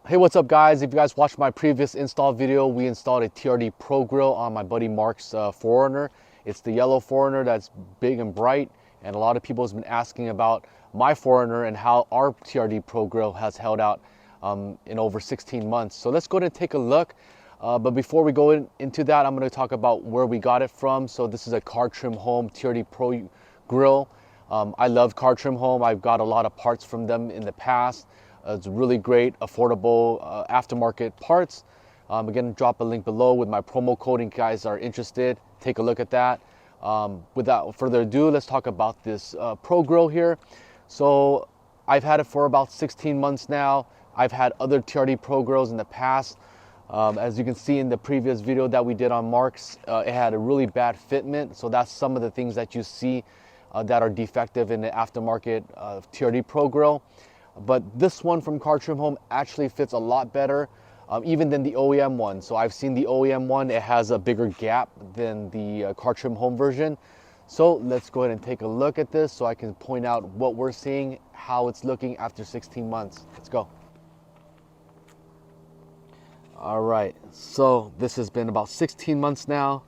Hey, what's up guys? If you guys watched my previous install video, we installed a TRD Pro Grill on my buddy Mark's 4Runner. It's the yellow 4Runner that's big and bright, and a lot of people has been asking about my 4Runner and how our TRD Pro Grill has held out in over 16 months. So let's go ahead and take a look. But before we go into that, I'm going to talk about where we got it from. So this is a cartrimhome TRD Pro Grill. I love cartrimhome. I've got a lot of parts from them in the past. It's really great, affordable aftermarket parts. Again, drop a link below with my promo code in case you guys are interested. Take a look at that. Without further ado, let's talk about this Pro Grill here. So I've had it for about 16 months now. I've had other TRD Pro Grills in the past. As you can see in the previous video that we did on Mark's, it had a really bad fitment. So that's some of the things that you see that are defective in the aftermarket TRD Pro Grill. But this one from cartrimhome actually fits a lot better, even than the OEM one. So I've seen the OEM one, it has a bigger gap than the cartrimhome version. So let's go ahead and take a look at this so I can point out what we're seeing, how it's looking after 16 months. Let's go. All right, so this has been about 16 months now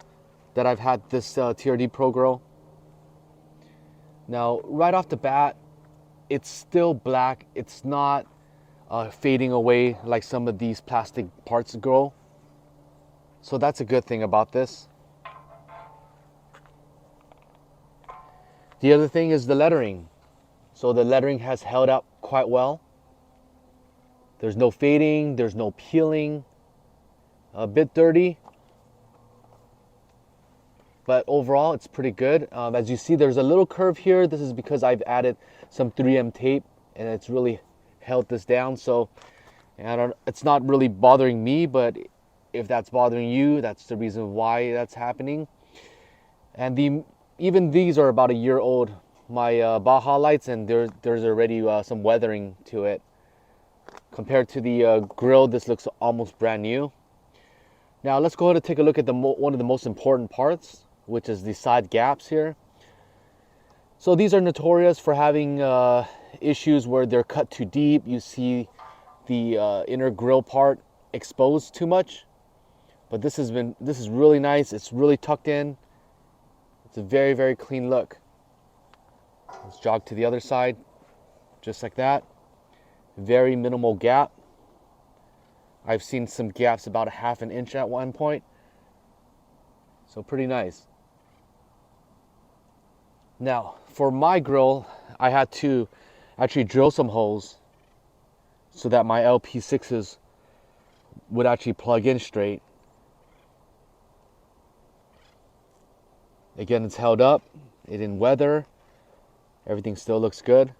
that I've had this TRD Pro Grill. Now, right off the bat, it's still black. It's not fading away like some of these plastic parts grow. So that's a good thing about this. The other thing is the lettering. So the lettering has held up quite well. There's no fading, there's no peeling. A bit dirty, but overall it's pretty good. As you see, there's a little curve here. This is because I've added some 3M tape and it's really held this down. So it's not really bothering me, but if that's bothering you, that's the reason why that's happening. And even these are about a year old, my Baja lights, and there's already some weathering to it. Compared to the grill, this looks almost brand new. Now let's go ahead and take a look at one of the most important parts, which is the side gaps here. So these are notorious for having issues where they're cut too deep. You see the inner grill part exposed too much. But this is really nice. It's really tucked in. It's a very, very clean look. Let's jog to the other side, just like that. Very minimal gap. I've seen some gaps about a ½ an inch at one point. So pretty nice. Now, for my grill, I had to actually drill some holes so that my LP6s would actually plug in straight. Again, it's held up. It didn't weather. Everything still looks good.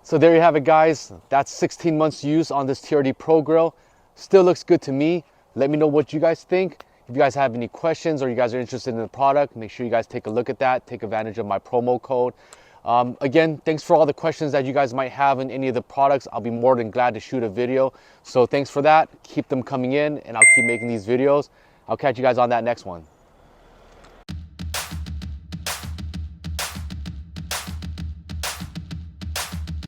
So there you have it, guys. That's 16 months use on this TRD Pro Grill. Still looks good to me. Let me know what you guys think. If you guys have any questions or you guys are interested in the product, make sure you guys take a look at that. Take advantage of my promo code. Again, thanks for all the questions that you guys might have in any of the products. I'll be more than glad to shoot a video. So thanks for that. Keep them coming in and I'll keep making these videos. I'll catch you guys on that next one.